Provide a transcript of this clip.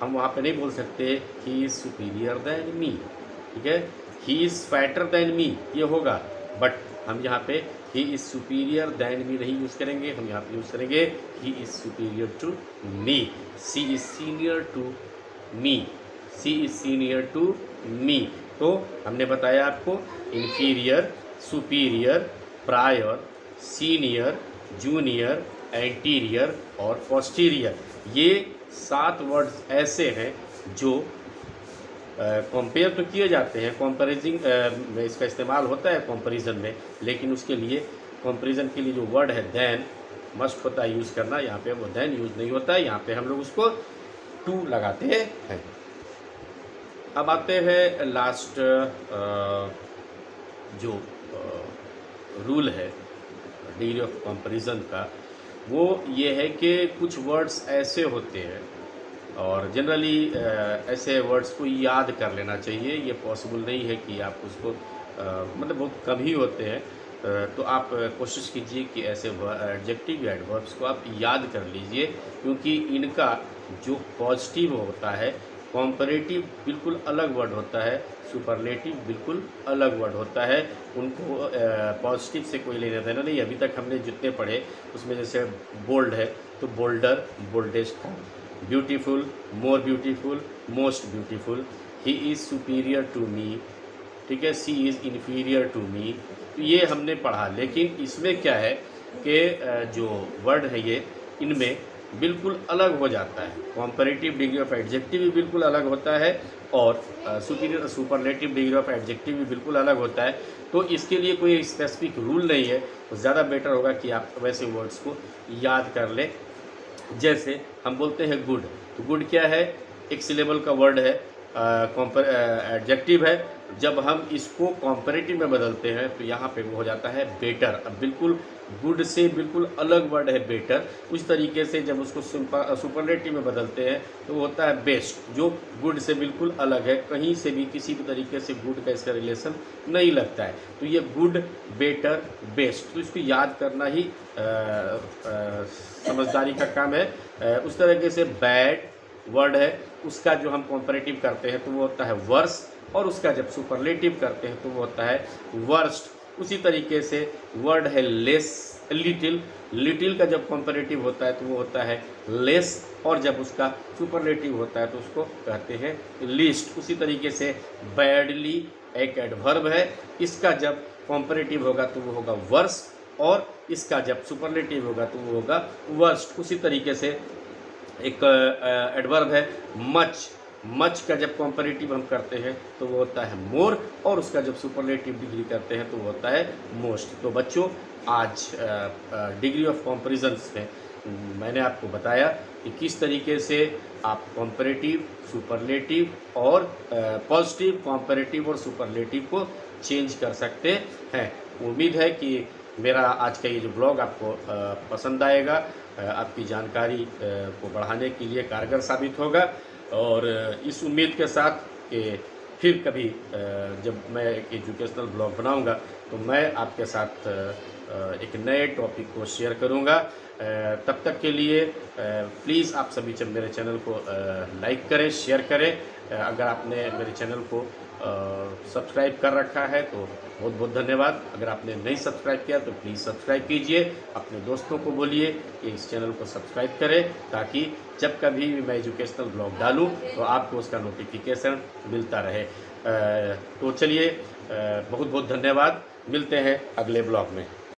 हम वहाँ पे नहीं बोल सकते he is superior than me, ठीक है। He is fatter than me ये होगा, बट हम यहाँ पे he is superior than me नहीं यूज़ करेंगे, हम यहाँ पे यूज़ करेंगे he is superior to me, she is senior to me, she is senior to me. तो हमने बताया आपको inferior, superior, prior, senior, junior, anterior और पोस्टीरियर, ये 7 वर्ड्स ऐसे हैं जो कंपेयर तो किए जाते हैं, कंपैरिजन में इसका इस्तेमाल होता है कंपैरिजन में, लेकिन उसके लिए कंपैरिजन के लिए जो वर्ड है देन मस्ट होता है यूज़ करना। यहाँ पे वो देन यूज़ नहीं होता है, यहाँ पे हम लोग उसको टू लगाते हैं। अब आते हैं लास्ट जो रूल है डिग्री ऑफ कंपैरिजन का, वो ये है कि कुछ वर्ड्स ऐसे होते हैं और जनरली ऐसे वर्ड्स को याद कर लेना चाहिए। ये पॉसिबल नहीं है कि आप उसको मतलब बहुत कम ही होते हैं, तो आप कोशिश कीजिए कि ऐसे एडजेक्टिव या एडवर्ब्स को आप याद कर लीजिए, क्योंकि इनका जो पॉजिटिव होता है, कॉम्परेटिव बिल्कुल अलग वर्ड होता है, सुपरलेटिव बिल्कुल अलग वर्ड होता है। उनको पॉजिटिव से कोई लेना देना नहीं। अभी तक हमने जितने पढ़े उसमें जैसे बोल्ड है तो बोल्डर, बोल्डेस्ट था, beautiful, more beautiful, most beautiful, he is superior to me, ठीक है, she is inferior to me. तो ये हमने पढ़ा, लेकिन इसमें क्या है कि जो वर्ड है ये इनमें बिल्कुल अलग हो जाता है। कॉम्परेटिव डिग्री ऑफ एडजेक्टिव भी बिल्कुल अलग होता है और superior superlative degree of adjective भी बिल्कुल अलग होता है। तो इसके लिए कोई स्पेसिफिक रूल नहीं है, तो ज़्यादा बेटर होगा कि आप वैसे वर्ड्स को याद कर लें। जैसे हम बोलते हैं गुड, तो गुड क्या है, एक सिलेबल का वर्ड है, एडजेक्टिव है। जब हम इसको कॉम्परेटिव में बदलते हैं तो यहाँ पे वो हो जाता है बेटर। अब बिल्कुल गुड से बिल्कुल अलग वर्ड है बेटर। उस तरीके से जब उसको सुपरलेटिव में बदलते हैं तो वो होता है बेस्ट, जो गुड से बिल्कुल अलग है, कहीं से भी किसी भी तरीके से गुड का इसका रिलेशन नहीं लगता है। तो ये गुड, बेटर, बेस्ट, तो इसको याद करना ही समझदारी का काम है। उस तरीके से बैड वर्ड है, उसका जो हम कॉम्परेटिव करते हैं तो वो होता है वर्स, और उसका जब सुपरलेटिव करते हैं तो वो होता है वर्स्ट। उसी तरीके से वर्ड है लेस, लिटिल, लिटिल का जब कॉम्परेटिव होता है तो वो होता है लेस, और जब उसका सुपरलेटिव होता है तो उसको कहते हैं लीस्ट। उसी तरीके से बैडली एक एडवर्ब है, इसका जब कॉम्परेटिव होगा तो वो होगा वर्स, और इसका जब सुपरलेटिव होगा तो वो होगा वर्स्ट। उसी तरीके से एक एडवर्ब है मच, मच का जब कॉम्परेटिव हम करते हैं तो वो होता है मोर, और उसका जब सुपरलेटिव डिग्री करते हैं तो वो होता है मोस्ट। तो बच्चों, आज डिग्री ऑफ कंपैरिजंस में मैंने आपको बताया कि किस तरीके से आप कॉम्परेटिव, सुपरलेटिव और पॉजिटिव, कॉम्परेटिव और सुपरलेटिव को चेंज कर सकते हैं। उम्मीद है कि मेरा आज का ये जो ब्लॉग आपको पसंद आएगा, आपकी जानकारी को बढ़ाने के लिए कारगर साबित होगा। और इस उम्मीद के साथ कि फिर कभी जब मैं एक एजुकेशनल ब्लॉग बनाऊंगा तो मैं आपके साथ एक नए टॉपिक को शेयर करूंगा। तब तक के लिए प्लीज़ आप सभी जब मेरे चैनल को लाइक करें, शेयर करें। अगर आपने मेरे चैनल को सब्सक्राइब कर रखा है तो बहुत बहुत धन्यवाद। अगर आपने नहीं सब्सक्राइब किया तो प्लीज़ सब्सक्राइब कीजिए, अपने दोस्तों को बोलिए कि इस चैनल को सब्सक्राइब करें, ताकि जब कभी भी मैं एजुकेशनल ब्लॉग डालूं तो आपको उसका नोटिफिकेशन मिलता रहे। तो चलिए, बहुत बहुत धन्यवाद, मिलते हैं अगले ब्लॉग में।